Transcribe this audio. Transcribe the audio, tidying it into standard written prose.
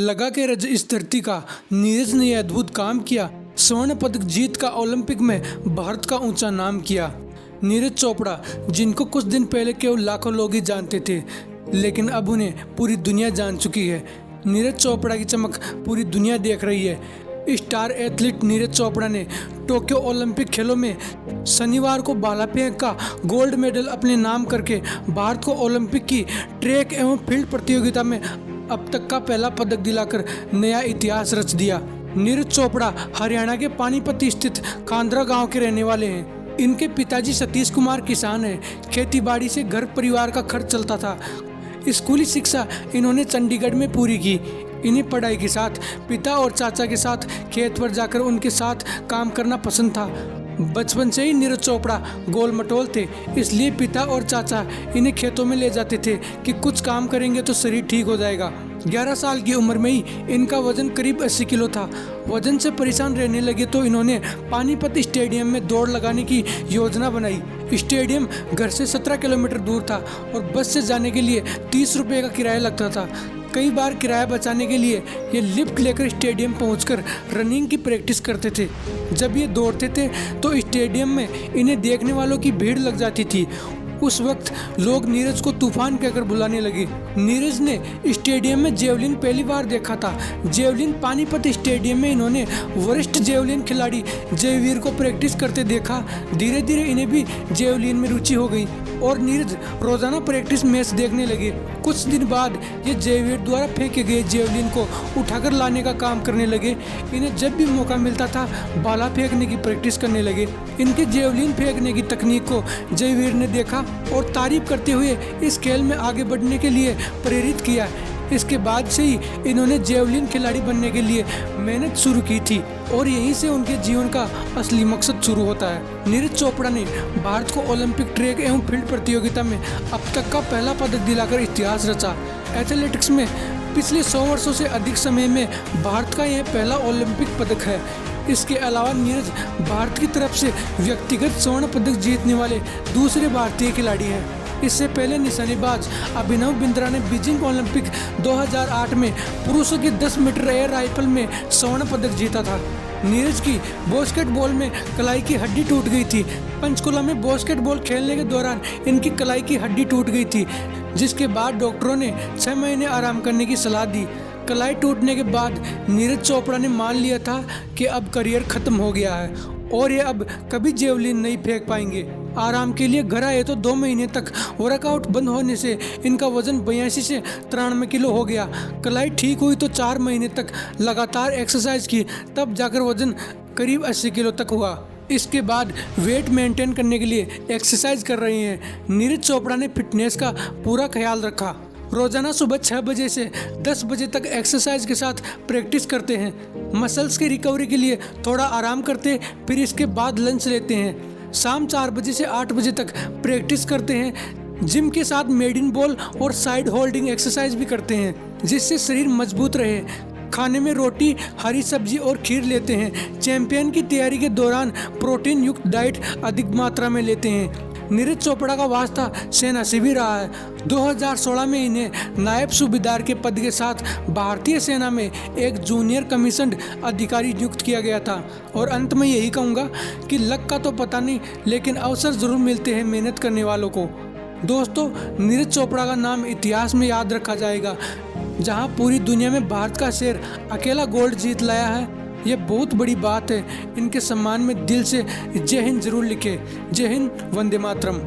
लगा के रज इस धरती का, नीरज ने यह अद्भुत काम किया। स्वर्ण पदक जीत का ओलंपिक में भारत का ऊंचा नाम किया। नीरज चोपड़ा, जिनको कुछ दिन पहले केवल लाखों लोग ही जानते थे, लेकिन अब उन्हें पूरी दुनिया जान चुकी है। नीरज चोपड़ा की चमक पूरी दुनिया देख रही है। स्टार एथलीट नीरज चोपड़ा ने टोक्यो ओलंपिक खेलों में शनिवार को भाला फेंक का गोल्ड मेडल अपने नाम करके भारत को ओलंपिक की ट्रैक एवं फील्ड प्रतियोगिता में अब तक का पहला पदक दिलाकर नया इतिहास रच दिया। नीरज चोपड़ा हरियाणा के पानीपत स्थित खांदरा गांव के रहने वाले हैं। इनके पिताजी सतीश कुमार किसान हैं। खेती-बाड़ी से घर परिवार का खर्च चलता था। स्कूली शिक्षा इन्होंने चंडीगढ़ में पूरी की। इन्हें पढ़ाई के साथ पिता और चाचा के साथ खेत पर जाकर उनके साथ काम करना पसंद था। बचपन से ही नीरज चोपड़ा गोल मटोल थे, इसलिए पिता और चाचा इन्हें खेतों में ले जाते थे कि कुछ काम करेंगे तो शरीर ठीक हो जाएगा। 11 साल की उम्र में ही इनका वजन करीब 80 किलो था। वजन से परेशान रहने लगे तो इन्होंने पानीपत स्टेडियम में दौड़ लगाने की योजना बनाई। स्टेडियम घर से 17 किलोमीटर दूर था और बस से जाने के लिए 30 रुपये का किराया लगता था। कई बार किराया बचाने के लिए ये लिफ्ट लेकर स्टेडियम पहुंचकर रनिंग की प्रैक्टिस करते थे। जब ये दौड़ते थे तो स्टेडियम में इन्हें देखने वालों की भीड़ लग जाती थी। उस वक्त लोग नीरज को तूफान कहकर बुलाने लगे। नीरज ने स्टेडियम में जेवलिन पहली बार देखा था। जेवलिन पानीपत स्टेडियम में इन्होंने वरिष्ठ जेवलिन खिलाड़ी जयवीर को प्रैक्टिस करते देखा। धीरे धीरे इन्हें भी जेवलिन में रुचि हो गई और नीरज रोजाना प्रैक्टिस मैच देखने लगे। कुछ दिन बाद ये जयवीर द्वारा फेंके गए जेवलिन को उठाकर लाने का काम करने लगे। इन्हें जब भी मौका मिलता था भाला फेंकने की प्रैक्टिस करने लगे। इनके जेवलिन फेंकने की तकनीक को जयवीर ने देखा और तारीफ करते हुए इस खेल में आगे बढ़ने के लिए प्रेरित किया। इसके बाद से ही इन्होंने जेवलिन खिलाड़ी बनने के लिए मेहनत शुरू की थी और यहीं से उनके जीवन का असली मकसद शुरू होता है। नीरज चोपड़ा ने भारत को ओलंपिक ट्रैक एवं फील्ड प्रतियोगिता में अब तक का पहला पदक दिलाकर इतिहास रचा। एथलेटिक्स में पिछले 100 वर्षों से अधिक समय में भारत का यह पहला ओलंपिक पदक है। इसके अलावा नीरज भारत की तरफ से व्यक्तिगत स्वर्ण पदक जीतने वाले दूसरे भारतीय खिलाड़ी हैं। इससे पहले निशानेबाज अभिनव बिंद्रा ने बीजिंग ओलंपिक 2008 में पुरुषों की 10 मीटर एयर राइफल में स्वर्ण पदक जीता था। नीरज की बास्केटबॉल में कलाई की हड्डी टूट गई थी। पंचकुला में बास्केटबॉल खेलने के दौरान इनकी कलाई की हड्डी टूट गई थी, जिसके बाद डॉक्टरों ने 6 महीने आराम करने की सलाह दी। कलाई टूटने के बाद नीरज चोपड़ा ने मान लिया था कि अब करियर खत्म हो गया है और ये अब कभी जेवलिन नहीं फेंक पाएंगे। आराम के लिए घर आए तो 2 महीने तक वर्कआउट बंद होने से इनका वजन 82 से 93 किलो हो गया। कलाई ठीक हुई तो 4 महीने तक लगातार एक्सरसाइज की, तब जाकर वजन करीब 80 किलो तक हुआ। इसके बाद वेट मेंटेन करने के लिए एक्सरसाइज कर रहे हैं। नीरज चोपड़ा ने फिटनेस का पूरा ख्याल रखा। रोजाना सुबह 6 बजे से 10 बजे तक एक्सरसाइज के साथ प्रैक्टिस करते हैं। मसल्स की रिकवरी के लिए थोड़ा आराम करते, फिर इसके बाद लंच लेते हैं। शाम 4 बजे से 8 बजे तक प्रैक्टिस करते हैं। जिम के साथ मेडिन बॉल और साइड होल्डिंग एक्सरसाइज भी करते हैं, जिससे शरीर मजबूत रहे। खाने में रोटी, हरी सब्जी और खीर लेते हैं। चैंपियन की तैयारी के दौरान प्रोटीन युक्त डाइट अधिक मात्रा में लेते हैं। नीरज चोपड़ा का वास्ता सेना से भी रहा है। 2016 में इन्हें नायब सूबेदार के पद के साथ भारतीय सेना में एक जूनियर कमीशन्ड अधिकारी नियुक्त किया गया था। और अंत में यही कहूँगा कि लक का तो पता नहीं, लेकिन अवसर जरूर मिलते हैं मेहनत करने वालों को। दोस्तों, नीरज चोपड़ा का नाम इतिहास में याद रखा जाएगा। जहाँ पूरी दुनिया में भारत का शेर अकेला गोल्ड जीत लाया है, ये बहुत बड़ी बात है। इनके सम्मान में दिल से जय हिंद जरूर लिखे। जय हिंद, वंदे मातरम।